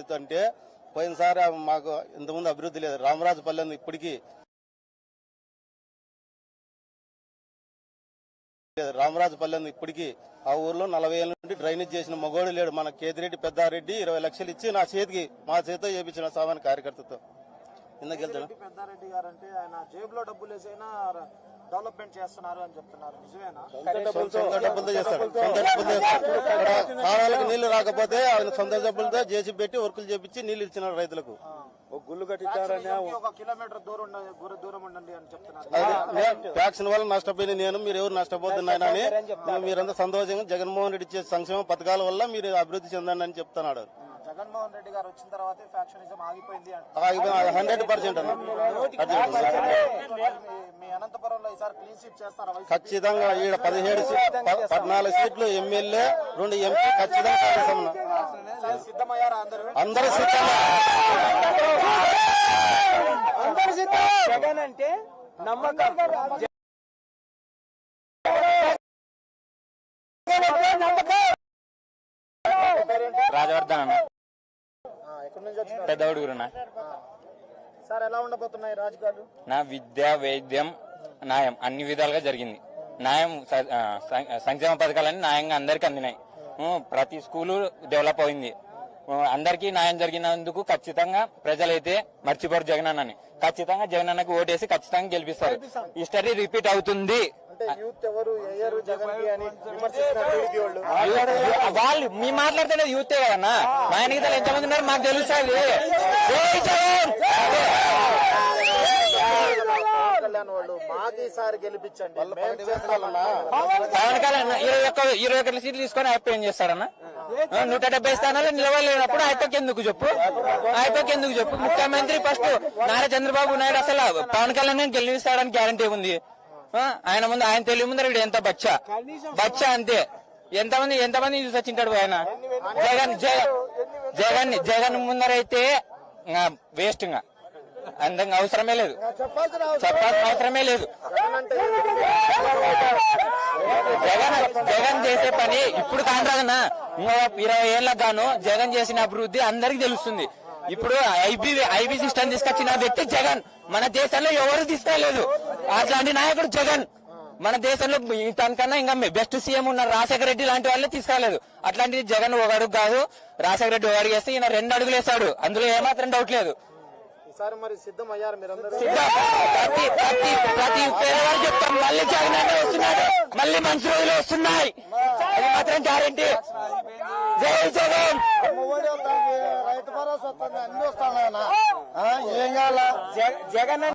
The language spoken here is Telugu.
అభివృద్ధి అంటే పోయినసారి మాకు ఇంతకుముందు అభివృద్ధి లేదు. రామరాజుపల్లె ఇప్పటికీ ఆ ఊర్లో 40 ఏళ్ళ నుండి డ్రైనేజ్ చేసిన మగోడు లేడు. మన కేతిరెడ్డి పెద్దారెడ్డి 20 లక్షలు ఇచ్చి మా చేతితో చేపించిన సామాన్య కార్యకర్తతో. పెద్దారెడ్డి గారు అంటే ఆయన జేబులో డబ్బులు వేసైనా డెవలప్మెంట్ చేస్తున్నారు అని చెప్తున్నారు, నిజమేనా? సొంత డబ్బులతో చేస్తాడు. కాలాలకు నీళ్లు రాకపోతే ఆయన సొంత డబ్బులతో చేసి పెట్టి వర్కులు చేపించి నీళ్లు ఇచ్చినారు రైతులకు. గుళ్ళు కట్టించారని 1 కిలోమీటర్ దూరం ఉండండి అని చెప్తున్నారు. వ్యాక్సిన్ వల్ల నష్టపోయిన మీరు ఎవరు నష్టపోతున్నాయని మీరంతా సంతోషంగా జగన్మోహన్ రెడ్డి ఇచ్చే సంక్షేమ పథకాల వల్ల మీరు అభివృద్ధి చెందండి అని చెప్తున్నాడు. జగన్మోహన్ రెడ్డి గారు వచ్చిన తర్వాత ఫ్యాక్షనిజం ఆగిపోయింది 100%. మీ అనంతపురంలో ఈసారి క్లీన్ స్వీప్ చేస్తారా? ఖచ్చితంగా ఈడ 14 సీట్లు ఎమ్మెల్యే 2 ఎంపీ ఖచ్చితంగా సిద్ధమయ్యారా? అందరూ సిద్ధంగా. జగన్ అంటే నమ్మకం. రాజవర్ధన్ అన్న, ఎక్కడి నుంచి వచ్చిన పెద్దవుడుగురున్నా. సార్ ఎలా ఉండబోతున్నాయి రాజకీయాలు? నా విద్య, వైద్యం, న్యాయం అన్ని విధాలుగా జరిగింది. న్యాయం, సంక్షేమ పథకాలన్నీ న్యాయంగా అందరికి అందినాయి. ప్రతి స్కూలు డెవలప్ అయింది. అందరికీ న్యాయం జరిగినందుకు ఖచ్చితంగా ప్రజలైతే మర్చిపోరు జగన్ అన్నని. ఖచ్చితంగా జగన్ అన్నకి ఓటేసి ఖచ్చితంగా గెలిపిస్తారు. హిస్టరీ రిపీట్ అవుతుంది. వాళ్ళు మీ మాట్లాడుతున్న యూతే కదన్నా. మా ఎన్నికలు ఎంతమంది ఉన్నారు మాకు తెలుస్తుంది. పవన్ కళ్యాణ్ 21 సీట్లు తీసుకొని ఆయన ఏం చేస్తాడన్నా? 170 స్థానాలు నిలవలేనప్పుడు ఆయనకి ఎందుకు చెప్పు? ముఖ్యమంత్రి ఫస్ట్ నారా చంద్రబాబు నాయుడు అసలు పవన్ కళ్యాణ్ గెలిపిస్తాడని గ్యారంటీ ఉంది. ఆయన ముందు ఆయన తెలివి ముందర ఎంత బచ్చా అంతే. ఎంతమంది చూసి వచ్చింటాడు ఆయన. జగన్ ముందరైతే వేస్ట్ గా అందంగా అవసరమే లేదు, చెప్పాల్సిన అవసరమే లేదు. జగన్ చేసే పని ఇప్పుడు కాంట్రాదన్నా. 20 ఏళ్ళకు గాను జగన్ చేసిన అభివృద్ధి అందరికి తెలుస్తుంది. ఇప్పుడు ఐబీ సిస్టమ్ తీసుకొచ్చిన వ్యక్తి జగన్. మన దేశంలో ఎవరు తీసుకోలేదు అట్లాంటి నాయకుడు జగన్. మన దేశంలో తనకన్నా ఇంకా బెస్ట్ సీఎం ఉన్నారు రాజశేఖర రెడ్డి లాంటి వాళ్ళే తీసుకోలేదు. అట్లాంటిది జగన్ 1 అడుగు కాదు, రాజశేఖర రెడ్డి 1 అడుగు వేస్తే ఈయన 2 అడుగులు వేస్తాడు. అందులో ఏమాత్రం డౌట్ లేదు. ప్రతి పేదవారు చెప్తాం మళ్ళీ జగన్ అనే వస్తున్నాడు, మళ్ళీ మంచి రోజులు వస్తున్నాయి, అది మాత్రం గ్యారంటీ. జై జగన్. రైతు భరోసా అన్ని వస్తాయి. ఏం కావాలా జగన్